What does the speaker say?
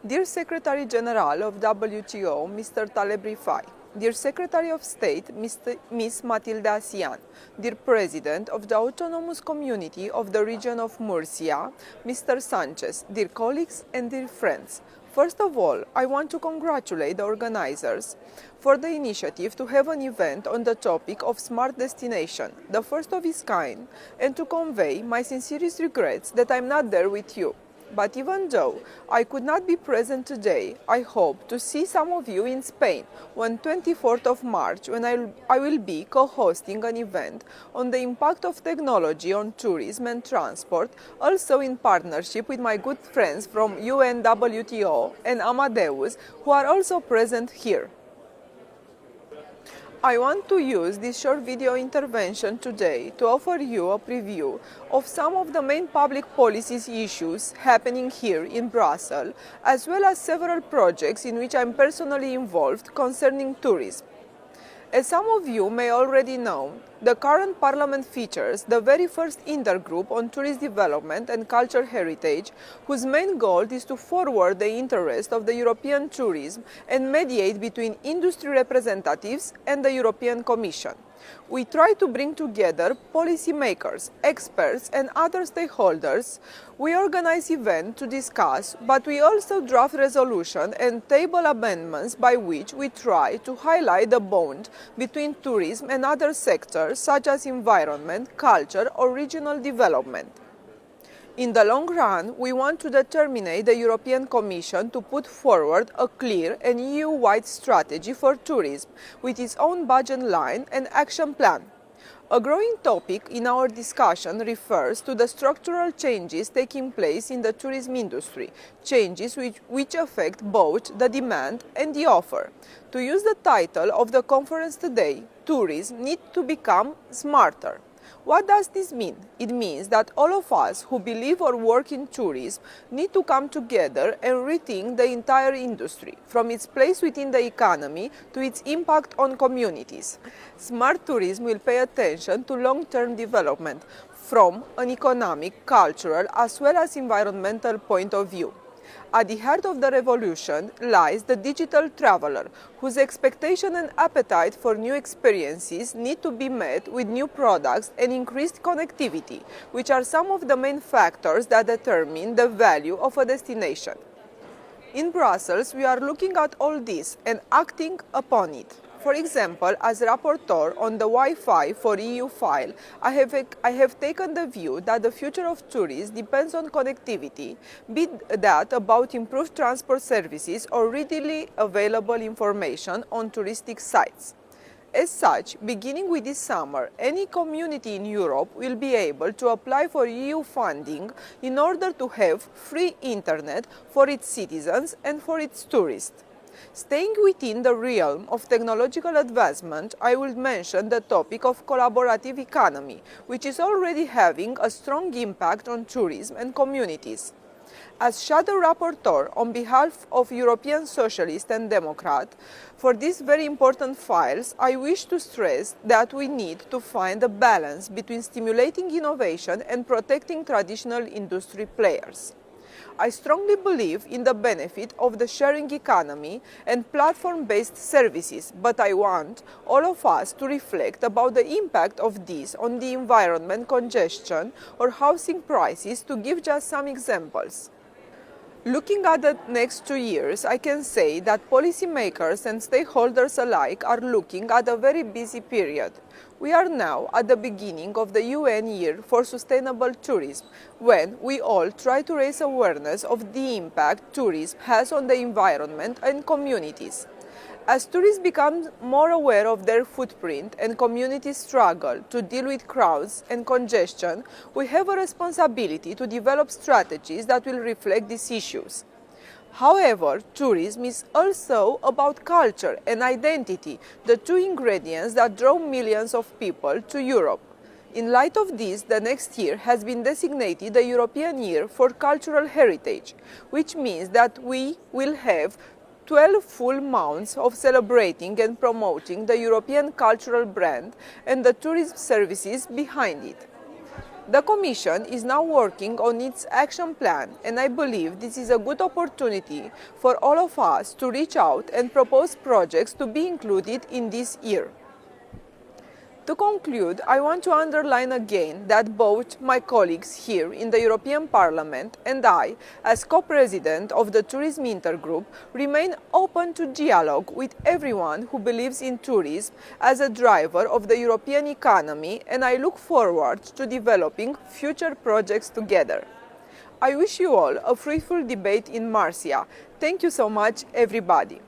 Dear Secretary General of WTO, Mr. Taleb Rifai, Dear Secretary of State, Ms. Matilde Asian, Dear President of the Autonomous Community of the region of Murcia, Mr. Sanchez, dear colleagues and dear friends, first of all, I want to congratulate the organizers for the initiative to have an event on the topic of smart destination, the first of its kind, and to convey my sincerest regrets that I'm not there with you. But even though I could not be present today, I hope to see some of you in Spain on 24th of March when I will be co-hosting an event on the impact of technology on tourism and transport, also in partnership with my good friends from UNWTO and Amadeus, who are also present here. I want to use this short video intervention today to offer you a preview of some of the main public policies issues happening here in Brussels, as well as several projects in which I'm personally involved concerning tourism. As some of you may already know, the current Parliament features the very first intergroup on tourist development and cultural heritage, whose main goal is to forward the interest of the European tourism and mediate between industry representatives and the European Commission. We try to bring together policymakers, experts and other stakeholders. We organize events to discuss, but we also draft resolutions and table amendments by which we try to highlight the bond between tourism and other sectors such as environment, culture or regional development. In the long run, we want to determine the European Commission to put forward a clear and EU-wide strategy for tourism, with its own budget line and action plan. A growing topic in our discussion refers to the structural changes taking place in the tourism industry, changes which affect both the demand and the offer. To use the title of the conference today, tourism needs to become smarter. What does this mean? It means that all of us who believe or work in tourism need to come together and rethink the entire industry, from its place within the economy to its impact on communities. Smart tourism will pay attention to long-term development from an economic, cultural, as well as environmental point of view. At the heart of the revolution lies the digital traveler, whose expectation and appetite for new experiences need to be met with new products and increased connectivity, which are some of the main factors that determine the value of a destination. In Brussels, we are looking at all this and acting upon it. For example, as rapporteur on the Wi-Fi for EU file, I have taken the view that the future of tourism depends on connectivity, be that about improved transport services or readily available information on touristic sites. As such, beginning with this summer, any community in Europe will be able to apply for EU funding in order to have free internet for its citizens and for its tourists. Staying within the realm of technological advancement, I will mention the topic of collaborative economy, which is already having a strong impact on tourism and communities. As shadow rapporteur on behalf of European Socialist and Democrat for these very important files, I wish to stress that we need to find a balance between stimulating innovation and protecting traditional industry players. I strongly believe in the benefit of the sharing economy and platform-based services, but I want all of us to reflect about the impact of this on the environment, congestion or housing prices, to give just some examples. Looking at the next 2 years, I can say that policymakers and stakeholders alike are looking at a very busy period. We are now at the beginning of the UN Year for Sustainable Tourism, when we all try to raise awareness of the impact tourism has on the environment and communities. As tourists become more aware of their footprint and communities struggle to deal with crowds and congestion, we have a responsibility to develop strategies that will reflect these issues. However, tourism is also about culture and identity, the two ingredients that draw millions of people to Europe. In light of this, the next year has been designated the European Year for Cultural Heritage, which means that we will have 12 full months of celebrating and promoting the European cultural brand and the tourism services behind it. The Commission is now working on its action plan, and I believe this is a good opportunity for all of us to reach out and propose projects to be included in this year. To conclude, I want to underline again that both my colleagues here in the European Parliament and I, as co-president of the Tourism Intergroup, remain open to dialogue with everyone who believes in tourism as a driver of the European economy, and I look forward to developing future projects together. I wish you all a fruitful debate in Murcia. Thank you so much, everybody.